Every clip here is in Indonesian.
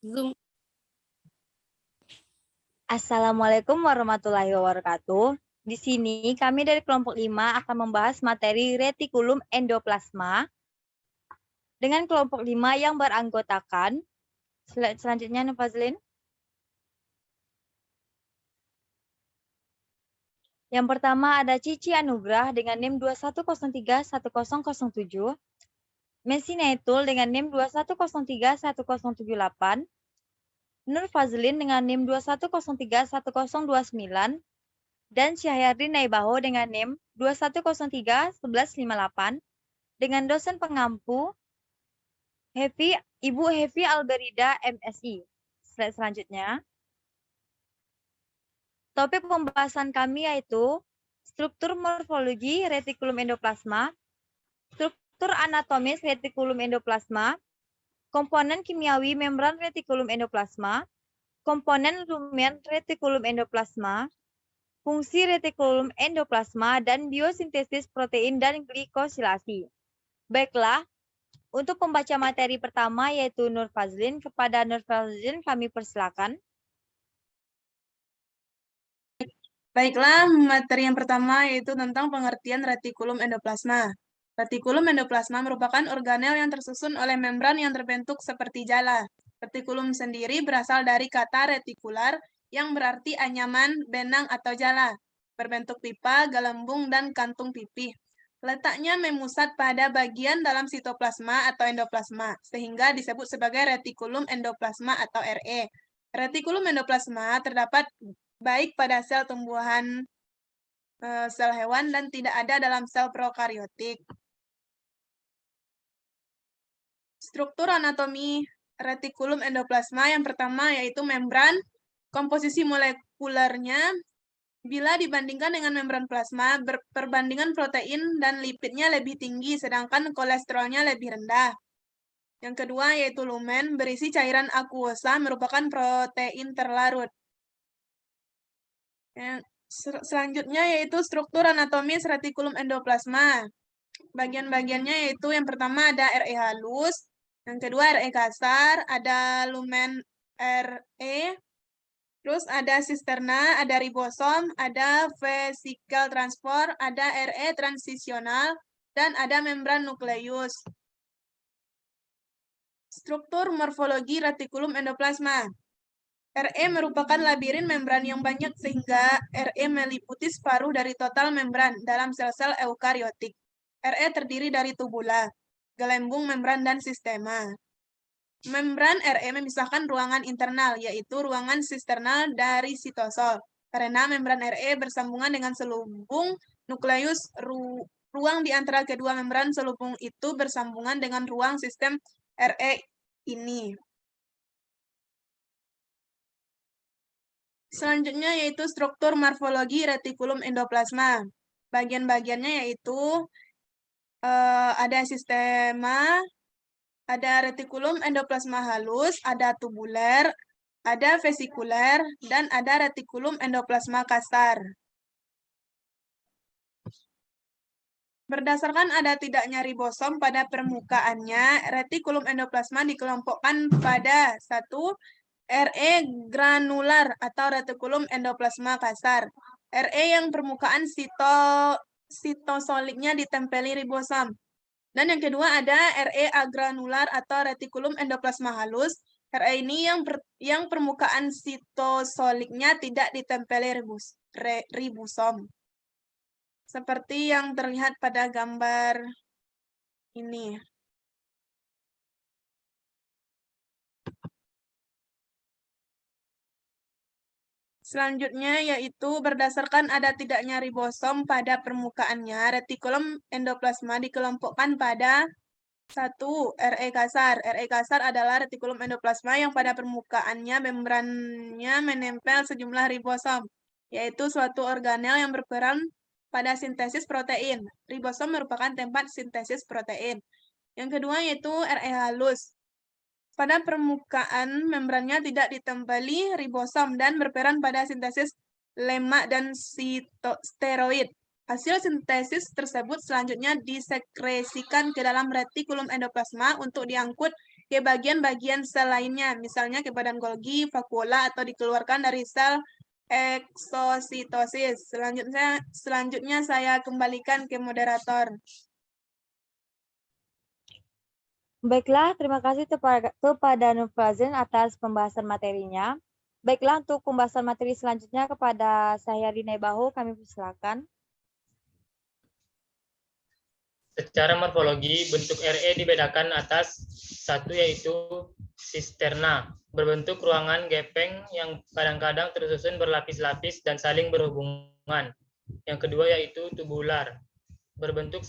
Zoom. Assalamualaikum warahmatullahi wabarakatuh. Di sini kami dari kelompok 5 akan membahas materi retikulum endoplasma dengan kelompok 5 yang beranggotakan. Slide selanjutnya, Nufazlin. Yang pertama ada Cici Anugrah dengan NIM 21031007, Messi Naitul dengan NIM 21031078, Nur Fazlin dengan NIM 21031029, dan Syahyardin Naibaho dengan NIM 21031158 dengan dosen pengampu Ibu Hevi Alberida MSI. Slide selanjutnya. Topik pembahasan kami yaitu struktur morfologi retikulum endoplasma, struktur anatomis retikulum endoplasma, komponen kimiawi membran retikulum endoplasma, komponen lumen retikulum endoplasma, fungsi retikulum endoplasma, dan biosintesis protein dan glikosilasi. Baiklah, untuk pembaca materi pertama yaitu Nur Fazlin, kepada Nur Fazlin kami persilakan. Baiklah, materi yang pertama yaitu tentang pengertian retikulum endoplasma. Retikulum endoplasma merupakan organel yang tersusun oleh membran yang terbentuk seperti jala. Retikulum sendiri berasal dari kata retikular yang berarti anyaman, benang, atau jala, berbentuk pipa, gelembung, dan kantung pipih. Letaknya memusat pada bagian dalam sitoplasma atau endoplasma, sehingga disebut sebagai retikulum endoplasma atau RE. Retikulum endoplasma terdapat baik pada sel tumbuhan, sel hewan, dan tidak ada dalam sel prokariotik. Struktur anatomi retikulum endoplasma yang pertama yaitu membran. Komposisi molekulernya bila dibandingkan dengan membran plasma, perbandingan protein dan lipidnya lebih tinggi, sedangkan kolesterolnya lebih rendah. Yang kedua yaitu lumen, berisi cairan akuosa, merupakan protein terlarut. Selanjutnya yaitu struktur anatomis retikulum endoplasma. Bagian-bagiannya yaitu yang pertama ada RE halus, yang kedua RE kasar, ada lumen RE, terus ada sisterna, ada ribosom, ada vesikel transport, ada RE transisional, dan ada membran nukleus. Struktur morfologi retikulum endoplasma. RE merupakan labirin membran yang banyak sehingga RE meliputi separuh dari total membran dalam sel-sel eukariotik. RE terdiri dari tubula, gelembung membran, dan sistema. Membran RE memisahkan ruangan internal, yaitu ruangan sisternal dari sitosol. Karena membran RE bersambungan dengan selubung nukleus, ruang di antara kedua membran selubung itu bersambungan dengan ruang sistem RE ini. Selanjutnya yaitu struktur morfologi retikulum endoplasma. Bagian-bagiannya yaitu ada sistema, ada retikulum endoplasma halus, ada tubuler, ada vesikuler, dan ada retikulum endoplasma kasar. Berdasarkan ada tidaknya ribosom pada permukaannya, retikulum endoplasma dikelompokkan pada 1. RE granular atau retikulum endoplasma kasar. RE yang permukaan sitosoliknya ditempeli ribosom. Dan yang kedua ada RE agranular atau retikulum endoplasma halus. RE ini yang permukaan sitosoliknya tidak ditempeli ribosom. Seperti yang terlihat pada gambar ini. Selanjutnya yaitu berdasarkan ada tidaknya ribosom pada permukaannya, retikulum endoplasma dikelompokkan pada 1. RE kasar. RE kasar adalah retikulum endoplasma yang pada permukaannya membrannya menempel sejumlah ribosom, yaitu suatu organel yang berperan pada sintesis protein. Ribosom merupakan tempat sintesis protein. Yang kedua yaitu RE halus. Pada permukaan membrannya tidak ditempeli ribosom dan berperan pada sintesis lemak dan steroid. Hasil sintesis tersebut selanjutnya disekresikan ke dalam retikulum endoplasma untuk diangkut ke bagian-bagian sel lainnya, misalnya ke badan Golgi, vakuola, atau dikeluarkan dari sel eksositosis. Selanjutnya saya kembalikan ke moderator. Baiklah, terima kasih kepada Nurfazin atas pembahasan materinya. Baiklah, untuk pembahasan materi selanjutnya kepada Sahyadi Nebahu, kami persilakan. Secara morfologi, bentuk RE dibedakan atas satu yaitu sisterna, berbentuk ruangan gepeng yang kadang-kadang tersusun berlapis-lapis dan saling berhubungan. Yang kedua yaitu tubular, berbentuk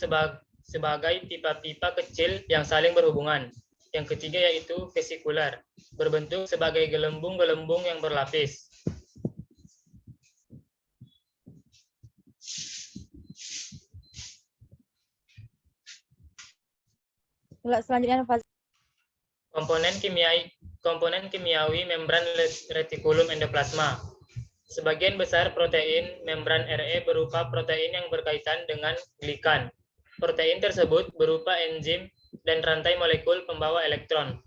sebagai pipa-pipa kecil yang saling berhubungan. Yang ketiga yaitu vesikular, berbentuk sebagai gelembung-gelembung yang berlapis. Selanjutnya, Nurfazin. Komponen kimiawi membran retikulum endoplasma. Sebagian besar protein membran RE berupa protein yang berkaitan dengan glikan. Protein tersebut berupa enzim dan rantai molekul pembawa elektron.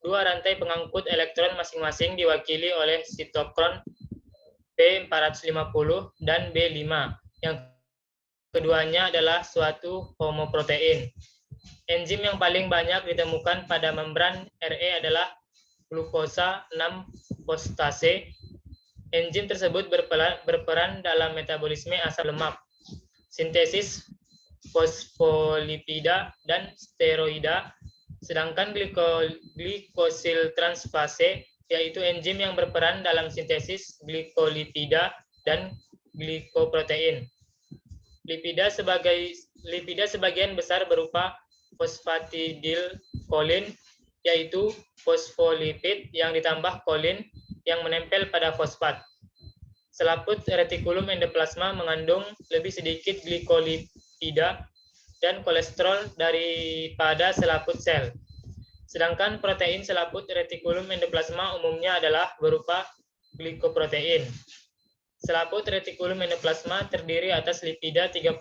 Dua rantai pengangkut elektron masing-masing diwakili oleh sitokron P450 dan B5, yang keduanya adalah suatu homoprotein. Enzim yang paling banyak ditemukan pada membran RE adalah glukosa 6-fosfatase. Enzim tersebut berperan dalam metabolisme asam lemak, sintesis fosfolipida dan steroida, sedangkan glikosil transfase yaitu enzim yang berperan dalam sintesis glikolipida dan glikoprotein. Lipida sebagian besar berupa fosfatidilkolin, yaitu fosfolipid yang ditambah kolin yang menempel pada fosfat. Selaput retikulum endoplasma mengandung lebih sedikit glikolipida dan kolesterol daripada selaput sel. Sedangkan protein selaput retikulum endoplasma umumnya adalah berupa glikoprotein. Selaput retikulum endoplasma terdiri atas lipida 30%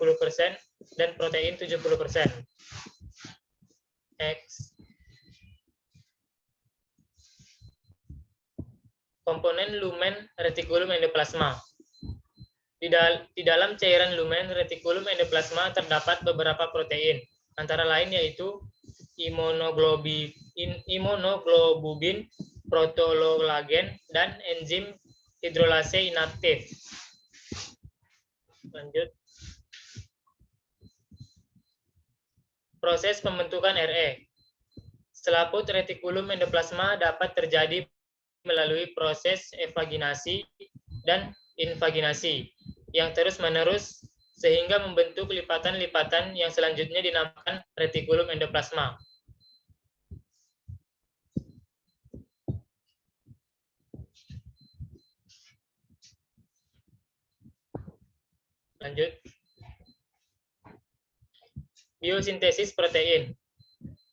dan protein 70%. X. Komponen lumen retikulum endoplasma. Di dalam cairan lumen retikulum endoplasma terdapat beberapa protein, antara lain yaitu imunoglobulin, protololagen, dan enzim hidrolase inaktif. Lanjut. Proses pembentukan RE. Selaput retikulum endoplasma dapat terjadi melalui proses evaginasi dan invaginasi yang terus-menerus sehingga membentuk lipatan-lipatan yang selanjutnya dinamakan retikulum endoplasma. Lanjut. Biosintesis protein.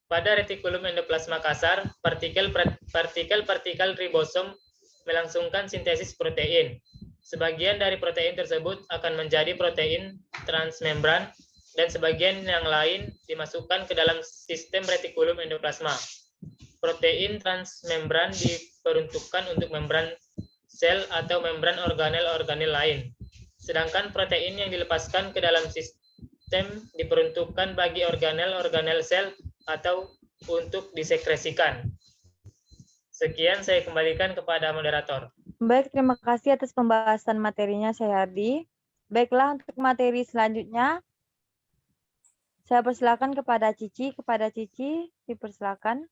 Pada retikulum endoplasma kasar, partikel-partikel ribosom melangsungkan sintesis protein. Sebagian dari protein tersebut akan menjadi protein transmembran dan sebagian yang lain dimasukkan ke dalam sistem retikulum endoplasma. Protein transmembran diperuntukkan untuk membran sel atau membran organel-organel lain. Sedangkan protein yang dilepaskan ke dalam sistem diperuntukkan bagi organel-organel sel atau untuk disekresikan. Sekian saya kembalikan kepada moderator. Baik, terima kasih atas pembahasan materinya Sahyadi. Baiklah, untuk materi selanjutnya saya persilakan kepada Cici. Dipersilakan.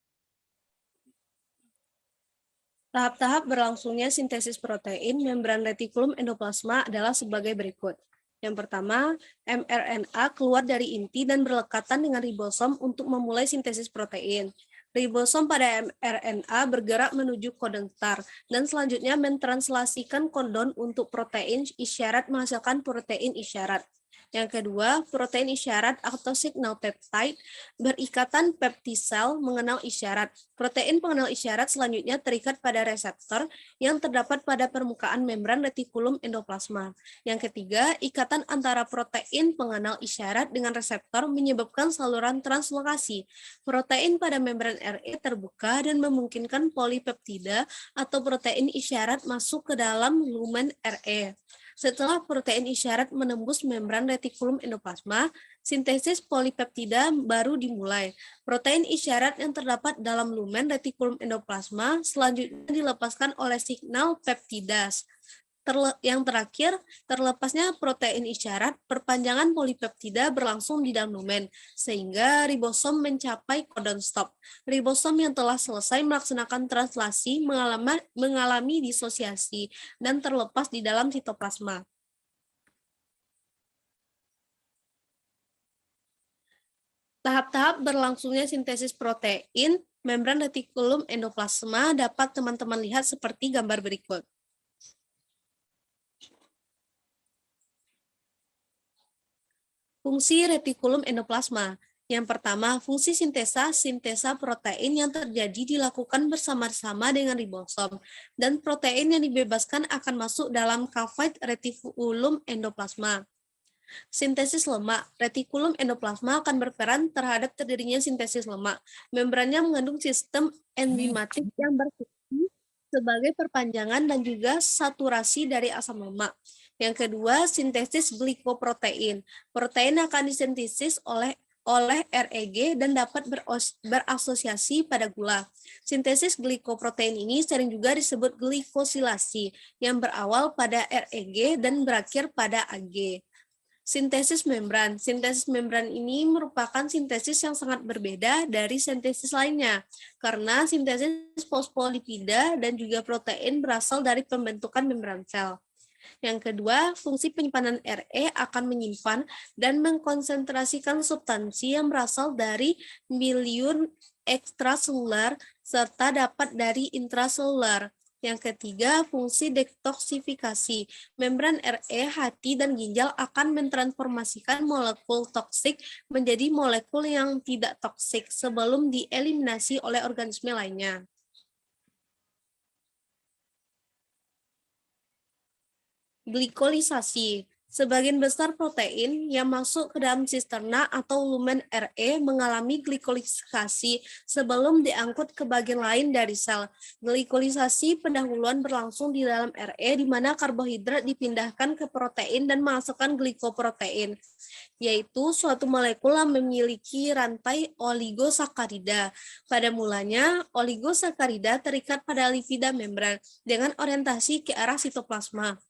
Tahap-tahap berlangsungnya sintesis protein membran retikulum endoplasma adalah sebagai berikut. Yang pertama, mRNA keluar dari inti dan berlekatan dengan ribosom untuk memulai sintesis protein. Ribosom pada mRNA bergerak menuju kodon star dan selanjutnya mentranslasikan kodon untuk protein isyarat menghasilkan protein isyarat. Yang kedua, protein isyarat atau signal peptide berikatan peptisel mengenal isyarat. Protein pengenal isyarat selanjutnya terikat pada reseptor yang terdapat pada permukaan membran retikulum endoplasma. Yang ketiga, ikatan antara protein pengenal isyarat dengan reseptor menyebabkan saluran translokasi. Protein pada membran RE terbuka dan memungkinkan polipeptida atau protein isyarat masuk ke dalam lumen RE. Setelah protein isyarat menembus membran retikulum endoplasma, sintesis polipeptida baru dimulai. Protein isyarat yang terdapat dalam lumen retikulum endoplasma selanjutnya dilepaskan oleh signal peptidas. Yang terakhir, terlepasnya protein isyarat, perpanjangan polipeptida berlangsung di dalam lumen, sehingga ribosom mencapai codon stop. Ribosom yang telah selesai melaksanakan translasi mengalami disosiasi dan terlepas di dalam sitoplasma. Tahap-tahap berlangsungnya sintesis protein membran retikulum endoplasma dapat teman-teman lihat seperti gambar berikut. Fungsi retikulum endoplasma. Yang pertama, fungsi sintesa protein yang terjadi dilakukan bersama-sama dengan ribosom, dan protein yang dibebaskan akan masuk dalam kavite retikulum endoplasma. Sintesis lemak. Retikulum endoplasma akan berperan terhadap terdirinya sintesis lemak. Membrannya mengandung sistem enzimatik yang berfungsi sebagai perpanjangan dan juga saturasi dari asam lemak. Yang kedua, sintesis glikoprotein. Protein akan disintesis oleh REG dan dapat berasosiasi pada gula. Sintesis glikoprotein ini sering juga disebut glikosilasi, yang berawal pada REG dan berakhir pada AG. Sintesis membran. Sintesis membran ini merupakan sintesis yang sangat berbeda dari sintesis lainnya, karena sintesis fosfolipida dan juga protein berasal dari pembentukan membran sel. Yang kedua, fungsi penyimpanan RE akan menyimpan dan mengkonsentrasikan substansi yang berasal dari miliun ekstraselular serta dapat dari intraselular. Yang ketiga, fungsi detoksifikasi. Membran RE, hati, dan ginjal akan mentransformasikan molekul toksik menjadi molekul yang tidak toksik sebelum dieliminasi oleh organisme lainnya. Glikolisasi. Sebagian besar protein yang masuk ke dalam sisterna atau lumen RE mengalami glikolisasi sebelum diangkut ke bagian lain dari sel. Glikolisasi pendahuluan berlangsung di dalam RE di mana karbohidrat dipindahkan ke protein dan menghasilkan glikoprotein, yaitu suatu molekul yang memiliki rantai oligosakarida. Pada mulanya, oligosakarida terikat pada lipida membran dengan orientasi ke arah sitoplasma.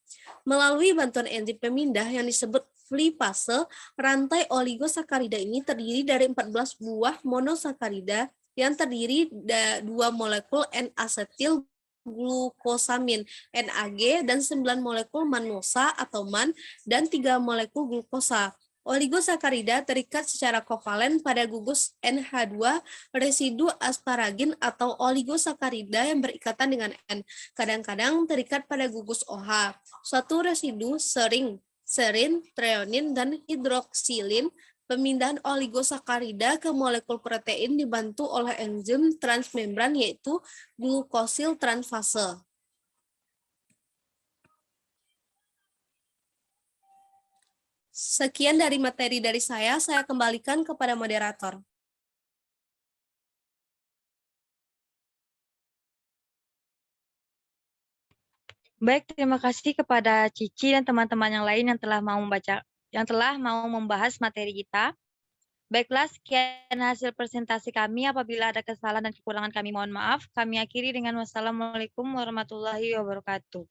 Melalui bantuan enzim pemindah yang disebut lipase, rantai oligosakarida ini terdiri dari 14 buah monosakarida yang terdiri dari 2 molekul N-asetil glukosamin NAG dan 9 molekul manosa atau MAN dan 3 molekul glukosa. Oligosakarida terikat secara kovalen pada gugus NH2 residu asparagin atau oligosakarida yang berikatan dengan N. Kadang-kadang terikat pada gugus OH. Suatu residu serin, treonin, dan hidroksilin. Pemindahan oligosakarida ke molekul protein dibantu oleh enzim transmembran yaitu glukosil transfase. Sekian dari materi dari saya kembalikan kepada moderator. Baik, terima kasih kepada Cici dan teman-teman yang lain yang telah mau membahas materi kita. Baiklah, sekian hasil presentasi kami. Apabila ada kesalahan dan kekurangan kami mohon maaf. Kami akhiri dengan wassalamualaikum warahmatullahi wabarakatuh.